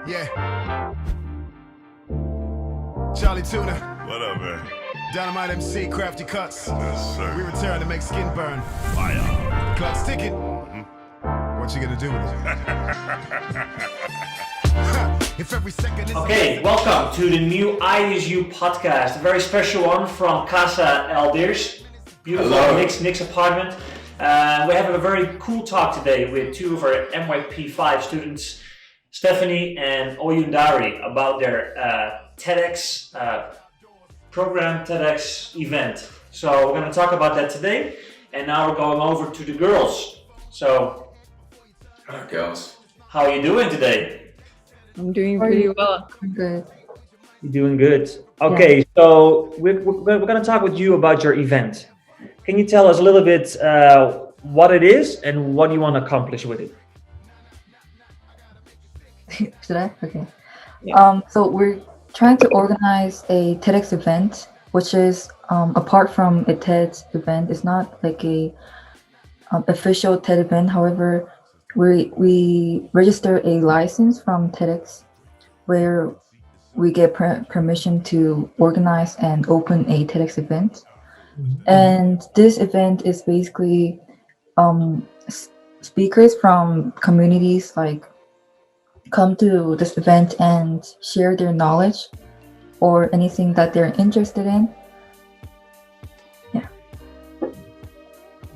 Yeah. Charlie Tuna. What up, man? Dynamite MC, Crafty Cuts. Yes, sir. We return to make skin burn. Fire. Clock's ticking. What you gonna do with it? If every second is Okay, welcome to the new ISU podcast, a very special one from Casa Aldirs, beautiful Hello. Nick's apartment. We have a very cool talk today with two of our MYP5 students, Stephanie and Oyundari, about their TEDx program, TEDx event. So we're going to talk about that today, and now we're going over to the girls. So, Hello, girls. how are you doing today? I'm doing pretty well. I'm good. You're doing good. Okay, so we're going to talk with you about your event. Can you tell us a little bit what it is and what you want to accomplish with it? Should I? Okay. Yeah. So we're trying to organize a TEDx event, which is apart from a TED event. It's not like a official TED event. However, we register a license from TEDx, where we get permission to organize and open a TEDx event. And this event is basically speakers from communities like come to this event and share their knowledge or anything that they're interested in.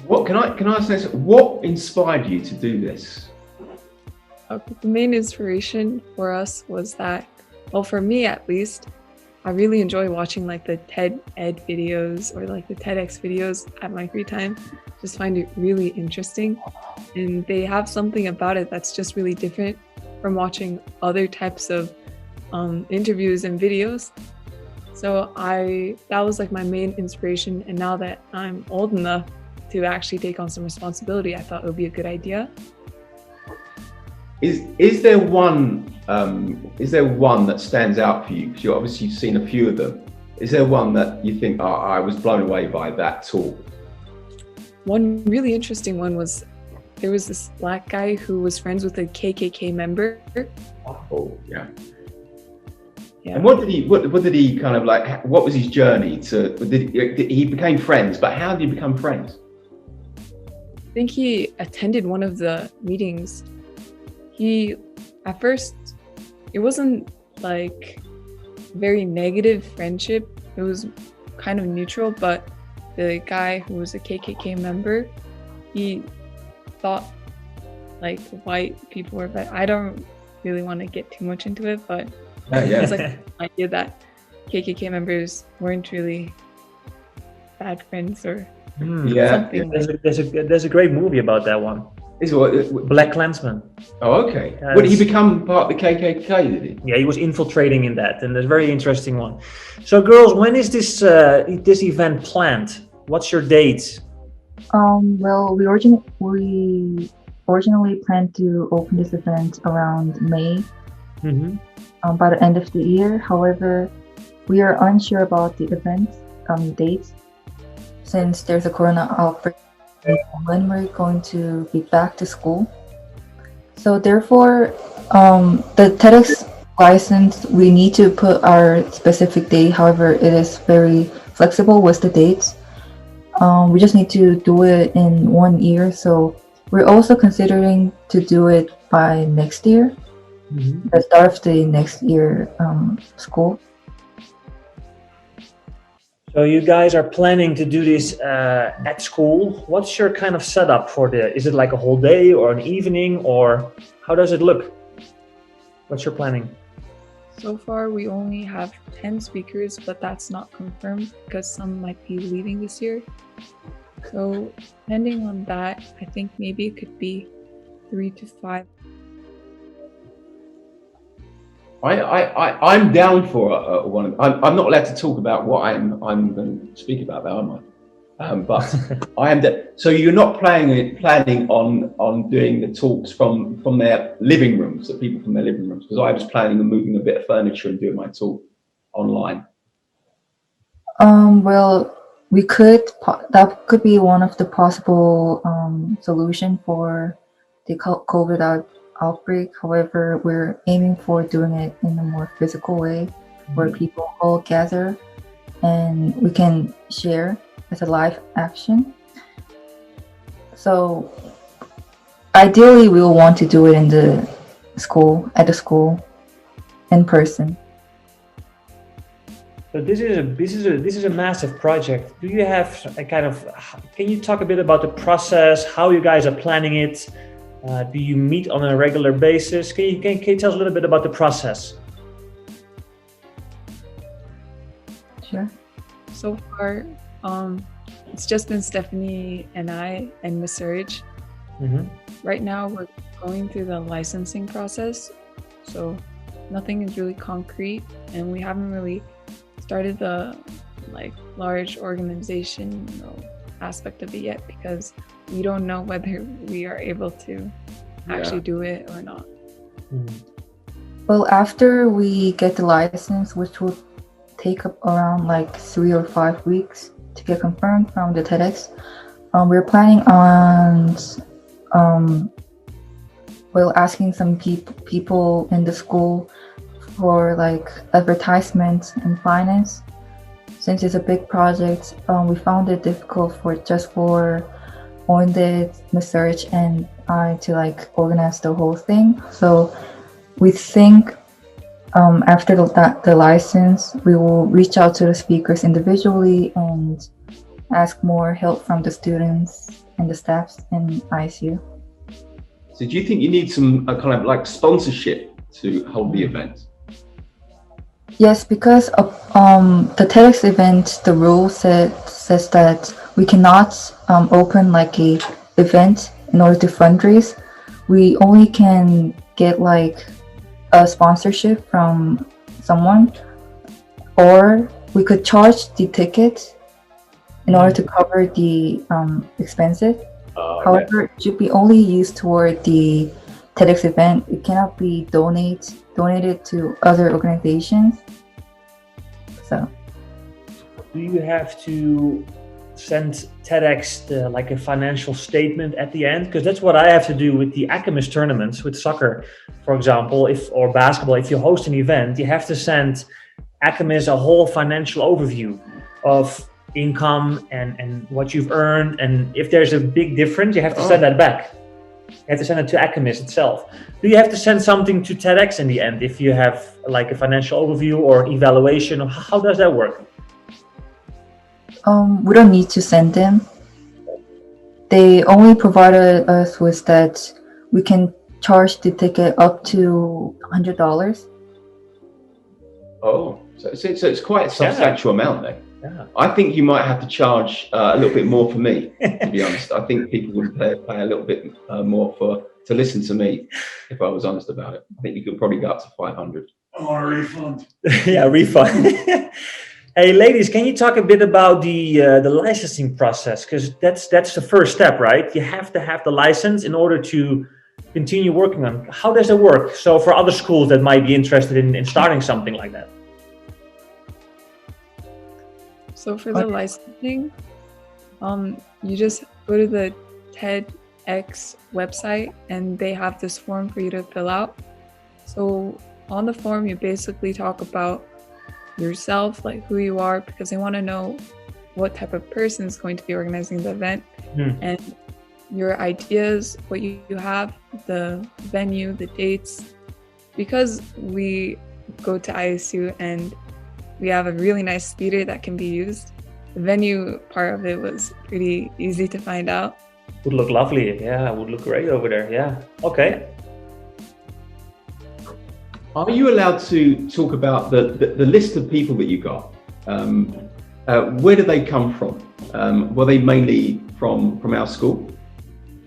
What can I ask this? What inspired you to do this? The main inspiration for us was that, well, for me at least, I really enjoy watching like the TED Ed videos or like the TEDx videos at my free time. Just find it really interesting, and they have something about it that's just really different from watching other types of interviews and videos. So that was like my main inspiration, and now that I'm old enough to actually take on some responsibility, I thought it would be a good idea. Is there one that stands out for you? Because you've obviously seen a few of them. Is there one that you think, oh, I was blown away by that talk? One really interesting one was there was this black guy who was friends with a KKK member. Oh, yeah. Yeah. And what did he kind of like? What was his journey to? He became friends, but how did he become friends? I think he attended one of the meetings. At first, it wasn't like very negative friendship. It was kind of neutral, but the guy who was a KKK member, he thought like white people were bad. I don't really want to get too much into it, but it's like the idea that KKK members weren't really bad friends or something. There's a great movie about that one. Black Klansman. Oh, okay. Did he become part of the KKK? Did he? Yeah, he was infiltrating in that, and it's a very interesting one. So, girls, when is this event planned? What's your date? Well, we originally planned to open this event around May, by the end of the year. However, we are unsure about the event dates since there's a corona outbreak when we're going to be back to school. So therefore, the TEDx license, we need to put our specific date. However, it is very flexible with the dates. We just need to do it in 1 year. So we're also considering to do it by next year, the start of the next year school. So you guys are planning to do this at school. What's your kind of setup for is it like a whole day or an evening, or how does it look? What's your planning? So far, we only have 10 speakers, but that's not confirmed because some might be leaving this year. So depending on that, I think maybe it could be 3 to 5. I'm down for one. I'm not allowed to talk about what I'm going to speak about, though, am I? But I am. So you're not planning on doing the talks from their living rooms, the people from their living rooms, because I was planning on moving a bit of furniture and doing my talk online. Well, that could be one of the possible solution for the COVID outbreak. However, we're aiming for doing it in a more physical way where people all gather and we can share as a live action. So ideally, we will want to do it in the school, at the school, in person. So this is a massive project. Do you have a kind of? Can you talk a bit about the process? How you guys are planning it? Do you meet on a regular basis? Can you tell us a little bit about the process? Sure. So far, it's just been Stephanie and I and Miss Surge. Right now, we're going through the licensing process, so nothing is really concrete, and we haven't really started the large organization aspect of it yet because we don't know whether we are able to actually do it or not. Well, after we get the license, which will take up around 3 or 5 weeks to get confirmed from the TEDx, we're planning on asking some people in the school for advertisement and finance. Since it's a big project, we found it difficult for Oyundari, Miss Surge, and I to organize the whole thing. So we think after the license, we will reach out to the speakers individually and ask more help from the students and the staffs in ISU. So do you think you need some kind of sponsorship to hold the event? Yes, because of the TEDx event, the rule says that we cannot open a event in order to fundraise. We only can get a sponsorship from someone, or we could charge the ticket in order to cover the expenses. However, it should be only used toward the TEDx event. It cannot be donated to other organizations. So, do you have to send TEDx a financial statement at the end? Because that's what I have to do with the Acamus tournaments, with soccer, for example, or basketball. If you host an event, you have to send Acamus a whole financial overview of income and what you've earned. And if there's a big difference, you have to send that back. You have to send it to Acamus itself. Do you have to send something to TEDx in the end if you have a financial overview or evaluation? Or how does that work? we don't need to send them. They only provided us with that we can charge the ticket up to $100. Oh, so it's quite a substantial amount then. Yeah. I think you might have to charge a little bit more for me, to be honest. I think people would pay a little bit more to listen to me, if I was honest about it. I think you could probably go up to 500. I want a refund. Yeah, refund. Hey, ladies, can you talk a bit about the licensing process? Because that's the first step, right? You have to have the license in order to continue working on. How does it work? So for other schools that might be interested in starting something like that. So for the licensing, you just go to the TEDx website and they have this form for you to fill out. So on the form, you basically talk about yourself, like who you are, because they want to know what type of person is going to be organizing the event, and your ideas, what you have, the venue, the dates. Because we go to ISU and we have a really nice theater that can be used, the venue part of it was pretty easy to find out. Would look lovely. Yeah, would look great over there. Yeah. Okay. Are you allowed to talk about the list of people that you got? Where do they come from? Were they mainly from our school?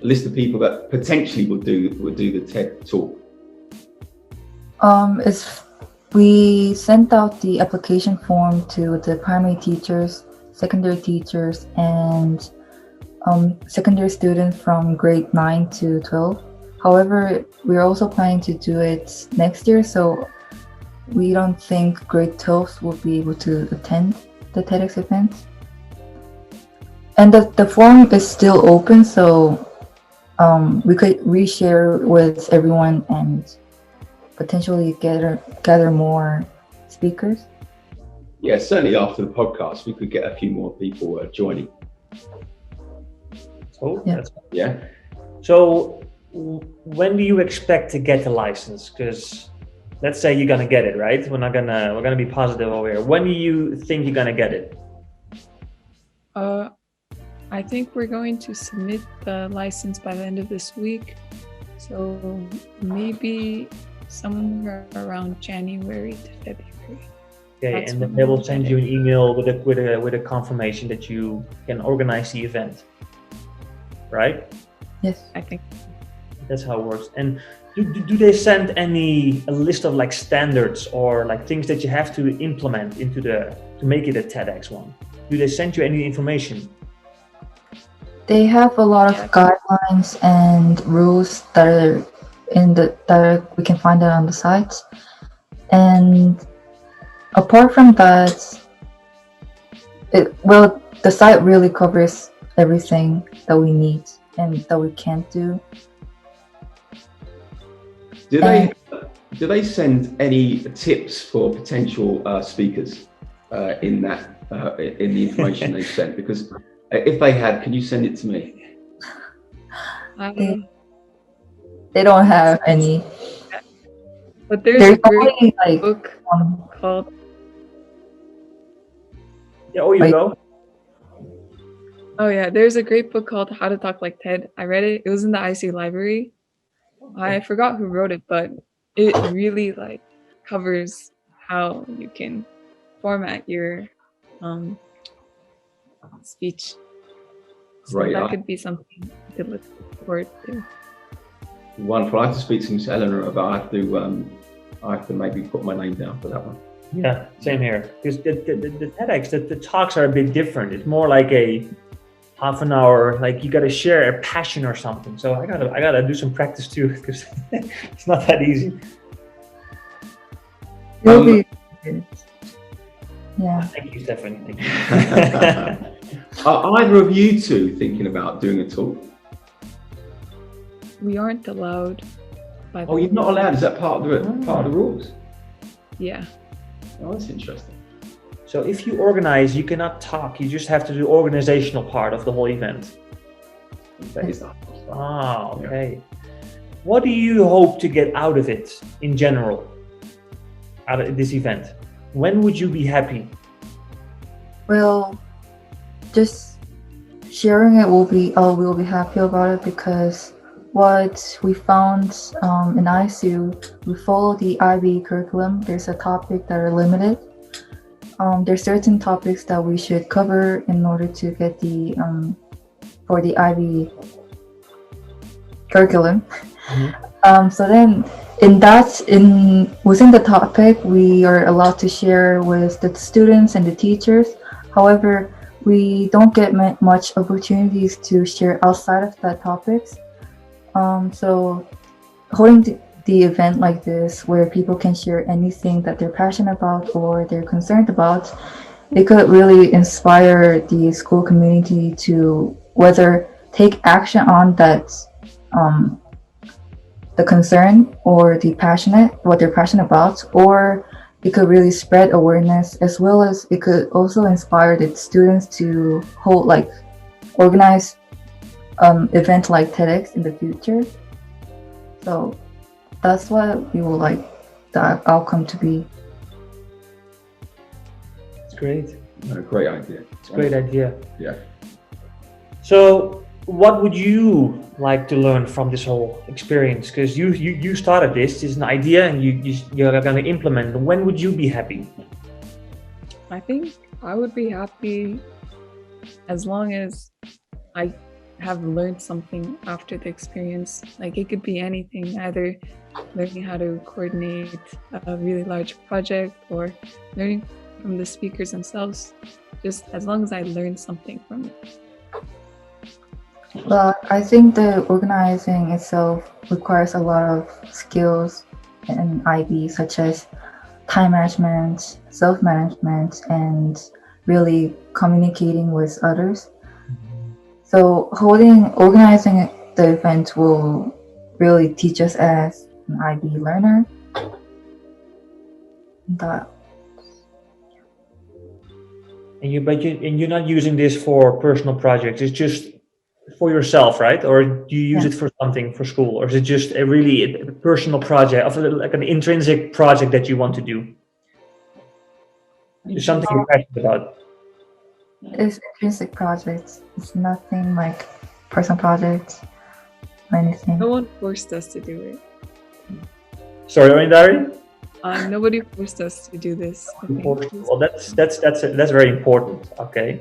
A list of people that potentially would do the TED talk. We sent out the application form to the primary teachers, secondary teachers, and secondary students from grade 9 to 12. However, we're also planning to do it next year, so we don't think grade 12s will be able to attend the TEDx event. And the form is still open, so we could reshare with everyone and potentially gather more speakers. Yeah, certainly after the podcast, we could get a few more people joining. So Yeah. Yeah. So when do you expect to get the license? Because let's say you're gonna get it, right? We're gonna be positive over here. When do you think you're gonna get it? I think we're going to submit the license by the end of this week. So maybe somewhere around January to February. Okay, That's and then when they we'll will send get you it. an email with a confirmation that you can organize the event. Right? Yes. I think That's how it works. And do they send a list of like standards or like things that you have to implement to make it a TEDx one? Do they send you any information? They have a lot of guidelines and rules that are that we can find out on the site. And apart from that, the site really covers everything that we need and that we can't do. Do they send any tips for potential speakers in the information they sent? Because if they had, can you send it to me? They don't have any. but there's There's a great only like book called Yeah, oh, you Wait. go. there's a great book called How to Talk Like TED. I read it. It was in the ISU library. I forgot who wrote it, but it really like covers how you can format your speech. So Great. that could be something you could look forward to. Wonderful. I have to speak to Miss Eleanor about. I have to maybe put my name down for that one. Yeah, same here. Because the TEDx, the talks are a bit different. It's more like a half an hour, like you got to share a passion or something. So I gotta do some practice too, because it's not that easy. it'll be good. Yeah. Thank you, Stephanie. Thank you. Are either of you two thinking about doing a talk? We aren't allowed by the Oh, you're not allowed. Is that part of the rules? Yeah. Oh, that's interesting. So if you organize, you cannot talk. You just have to do the organizational part of the whole event. That is that. Ah, okay. What do you hope to get out of it in general, out of this event? When would you be happy? Well, just sharing it we'll be happy about it, because what we found in ISU, we follow the IB curriculum. There's a topic that are limited. There's certain topics that we should cover in order to get the for the IB curriculum. So then within the topic, we are allowed to share with the students and the teachers. However, we don't get much opportunities to share outside of that topics. So holding the event like this, where people can share anything that they're passionate about or they're concerned about, it could really inspire the school community to whether take action on that the concern or what they're passionate about, or it could really spread awareness, as well as it could also inspire the students to organize event like TEDx in the future. So that's what we would like the outcome to be. It's great. No, great idea. It's a great idea. Yeah. So what would you like to learn from this whole experience? Because you started this is an idea and you're going to implement it. When would you be happy? I think I would be happy as long as I have learned something after the experience. Like it could be anything, either learning how to coordinate a really large project or learning from the speakers themselves, just as long as I learned something from it. Well, I think the organizing itself requires a lot of skills in IB, such as time management, self-management, and really communicating with others. So organizing the event will really teach us as an IB learner. That And you're not using this for personal projects. It's just for yourself, right? Or do you use Yeah. it for something for school, or is it just a personal project, of like an intrinsic project that you want to do? It's something you're passionate about. is intrinsic projects. It's nothing like personal projects or anything. No one forced us to do it. Sorry, Oyundari? Nobody forced us to do this. I think. Well, that's very important. Okay.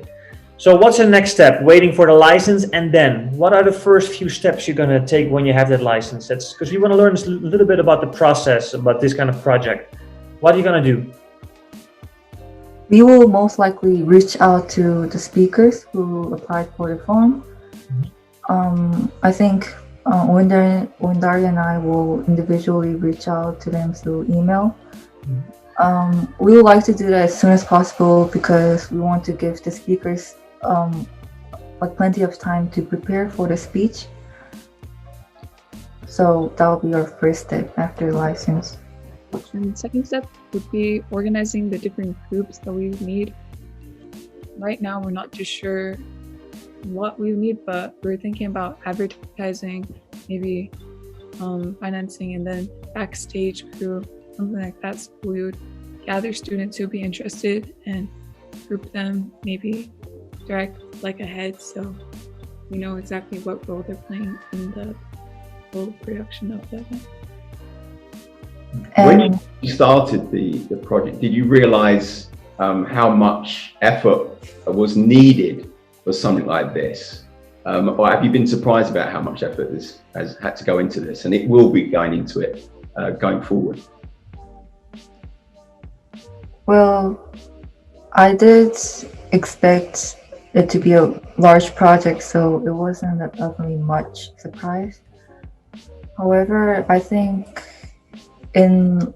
So what's the next step? Waiting for the license, and then what are the first few steps you're gonna take when you have that license? That's because we want to learn a little bit about the process about this kind of project. What are you gonna do? We will most likely reach out to the speakers who applied for the form. I think Oyundari and I will individually reach out to them through email. We would like to do that as soon as possible because we want to give the speakers like plenty of time to prepare for the speech. So that will be our first step after the license. And the second step would be organizing the different groups that we need. Right now, we're not too sure what we need, but we're thinking about advertising, maybe financing, and then backstage crew, something like that. So we would gather students who'd be interested and group them, maybe direct like ahead, so we know exactly what role they're playing in the whole production of the event. When And you started the project, did you realize how much effort was needed for something like this? Or have you been surprised about how much effort has had to go into this, and it will be going into it going forward? well, I did expect it to be a large project, so it wasn't definitely much surprise. However, I think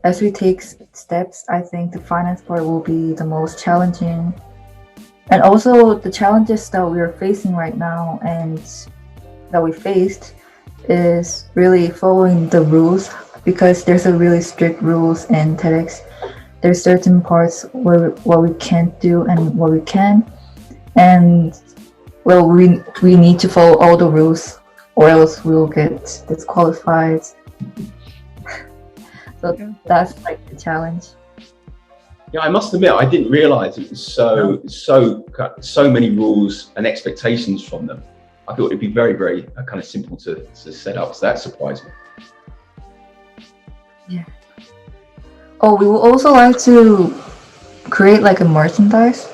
as we take steps, I think the finance part will be the most challenging. And also the challenges that we are facing right now and that we faced is really following the rules, because there's a really strict rules in TEDx. There's certain parts where what we can't do and what we can. And well, we need to follow all the rules or else we'll get disqualified. So that's like the challenge. Yeah, I must admit, I didn't realize it was so many rules and expectations from them. I thought it'd be very, very kind of simple to set up. So that surprised me. Yeah. Oh, we would also like to create like a merchandise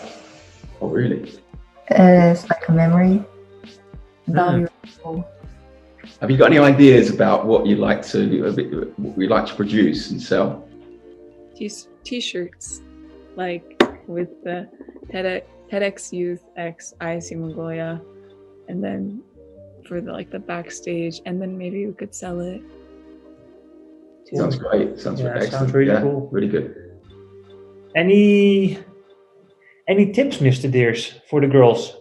Oh, really? as like a memory. That would be really cool. Have you got any ideas about what you'd like to produce and sell? T-shirts, like with the TEDx Youth X ISU Mongolia, and then for the backstage, and then maybe we could sell it. Sounds great. Sounds excellent. Sounds really cool. Really good. Any tips, Mr. Deers, for the girls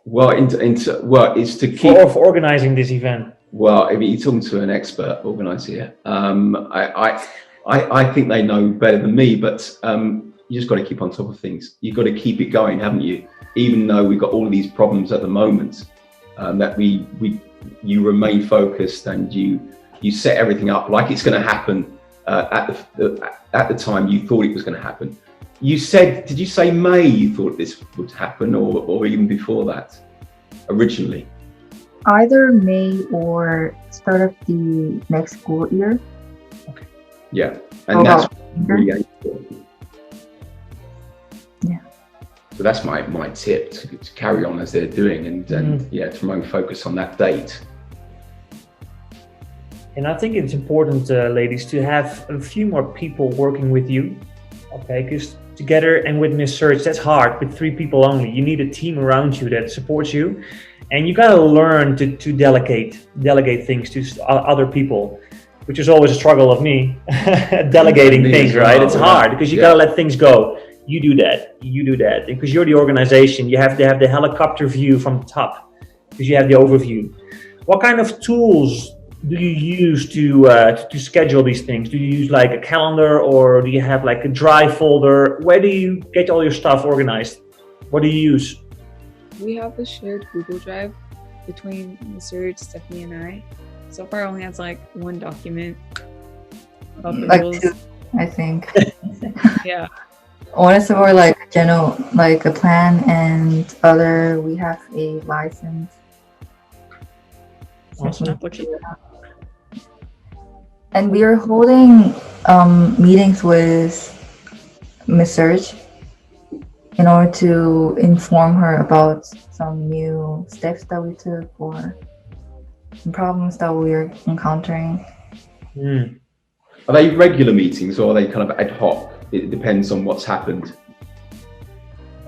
Well, it's to keep. for organizing this event? Well, I mean, you're talking to an expert organizer here. I think they know better than me, but you just got to keep on top of things. You've got to keep it going, haven't you? Even though we've got all of these problems at the moment, that you remain focused and you set everything up like it's going to happen at the time you thought it was going to happen. Did you say May you thought this would happen, or even before that, originally? Either May or start of the next school year. Yeah, and that's really Yeah. important. So that's my tip, to carry on as they're doing, and to remain focused on that date. And I think it's important, ladies, to have a few more people working with you, okay? Because together and with Miss Search, that's hard with 3 people only. You need a team around you that supports you, and you gotta learn to delegate things to other people, which is always a struggle of me, delegating things, right? It's hard because you gotta let things go. You do that, because you're the organization. You have to have the helicopter view from the top, because you have the overview. What kind of tools do you use to schedule these things? Do you use like a calendar, or do you have like a Drive folder? Where do you get all your stuff organized? What do you use? We have a shared Google Drive between Serge, Stephanie, and I. So far, only has like one document about the Like rules. 2, I think. Yeah. One is for like general, like a plan, and other we have a license. Awesome. Application. And we are holding meetings with Miss Serge in order to inform her about some new steps that we took or some problems that we are encountering. Mm. Are they regular meetings or are they kind of ad hoc? It depends on what's happened.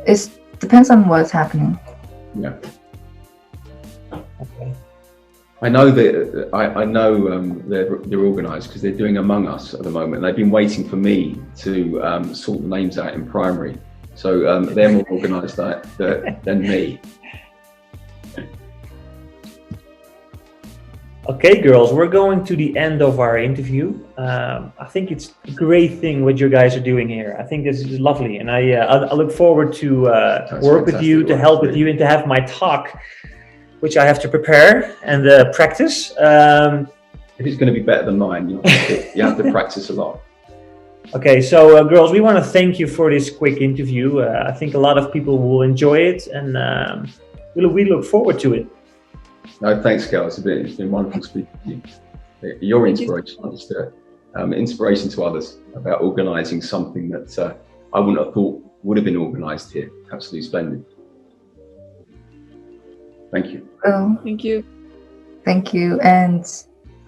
It depends on what's happening. Yeah. Okay. I know that I know they're organised because they're doing Among Us at the moment. They've been waiting for me to sort the names out in primary, so they're more organised than me. Okay, girls, we're going to the end of our interview. I think it's a great thing what you guys are doing here. I think this is lovely, and I look forward to work with you, to help with you, and to have my talk, which I have to prepare and practice. If it's going to be better than mine, you have to practice a lot. Okay, so girls, we want to thank you for this quick interview. I think a lot of people will enjoy it, and we look forward to it. No, thanks, girls. It's been wonderful speaking to you. Your inspiration, just inspiration to others about organising something that I wouldn't have thought would have been organised here. Absolutely splendid. Thank you. So Thank you. thank you. And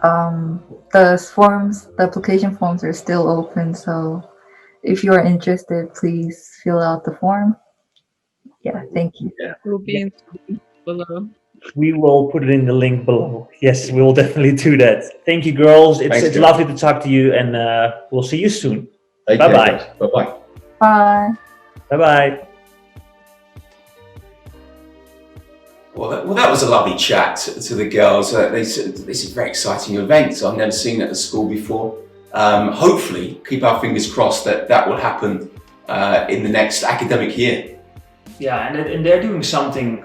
the application forms are still open. So if you are interested, please fill out the form. Yeah, thank you. Yeah. We'll be in below. We will put it in the link below. Yes, we will definitely do that. Thank you, girls. It's Thanks, lovely to talk to you, and we'll see you soon. Take Bye-bye. care, guys. Bye-bye. Bye. Bye-bye. Well, that was a lovely chat to the girls. This is a very exciting event. I've never seen it at the school before. Hopefully, keep our fingers crossed that will happen in the next academic year. Yeah, and they're doing something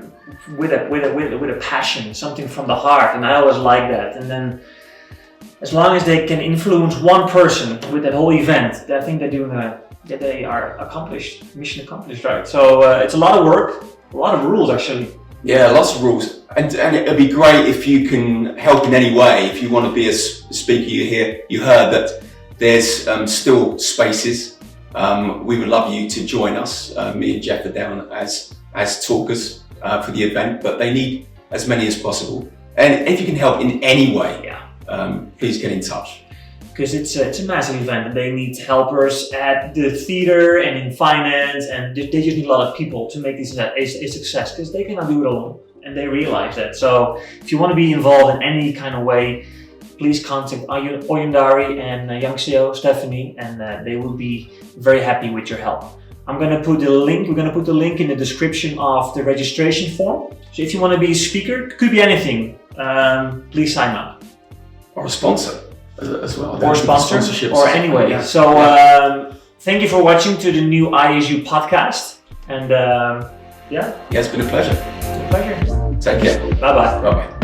with a passion, something from the heart, and I always like that. And then, as long as they can influence one person with that whole event, I think they are accomplished, mission accomplished, right? So it's a lot of work, a lot of rules actually. Yeah, lots of rules, and it'd be great if you can help in any way. If you want to be a speaker, you heard that there's still spaces. We would love you to join us. Me and Jeff are down as talkers for the event, but they need as many as possible. And if you can help in any way, please get in touch. Because it's a massive event, and they need helpers at the theater and in finance, and they just need a lot of people to make this a success, because they cannot do it alone, and they realize that. So if you want to be involved in any kind of way, please contact Oyundari and young Stephanie, and they will be very happy with your help. We're going to put the link in the description of the registration form. So if you want to be a speaker, it could be anything, please sign up. Or a sponsor as well. Or sponsor, or anyway. Yeah. So thank you for watching to the new ISU podcast. And yeah, it's been a pleasure. It's a pleasure. Take care. Bye-bye. Bye-bye.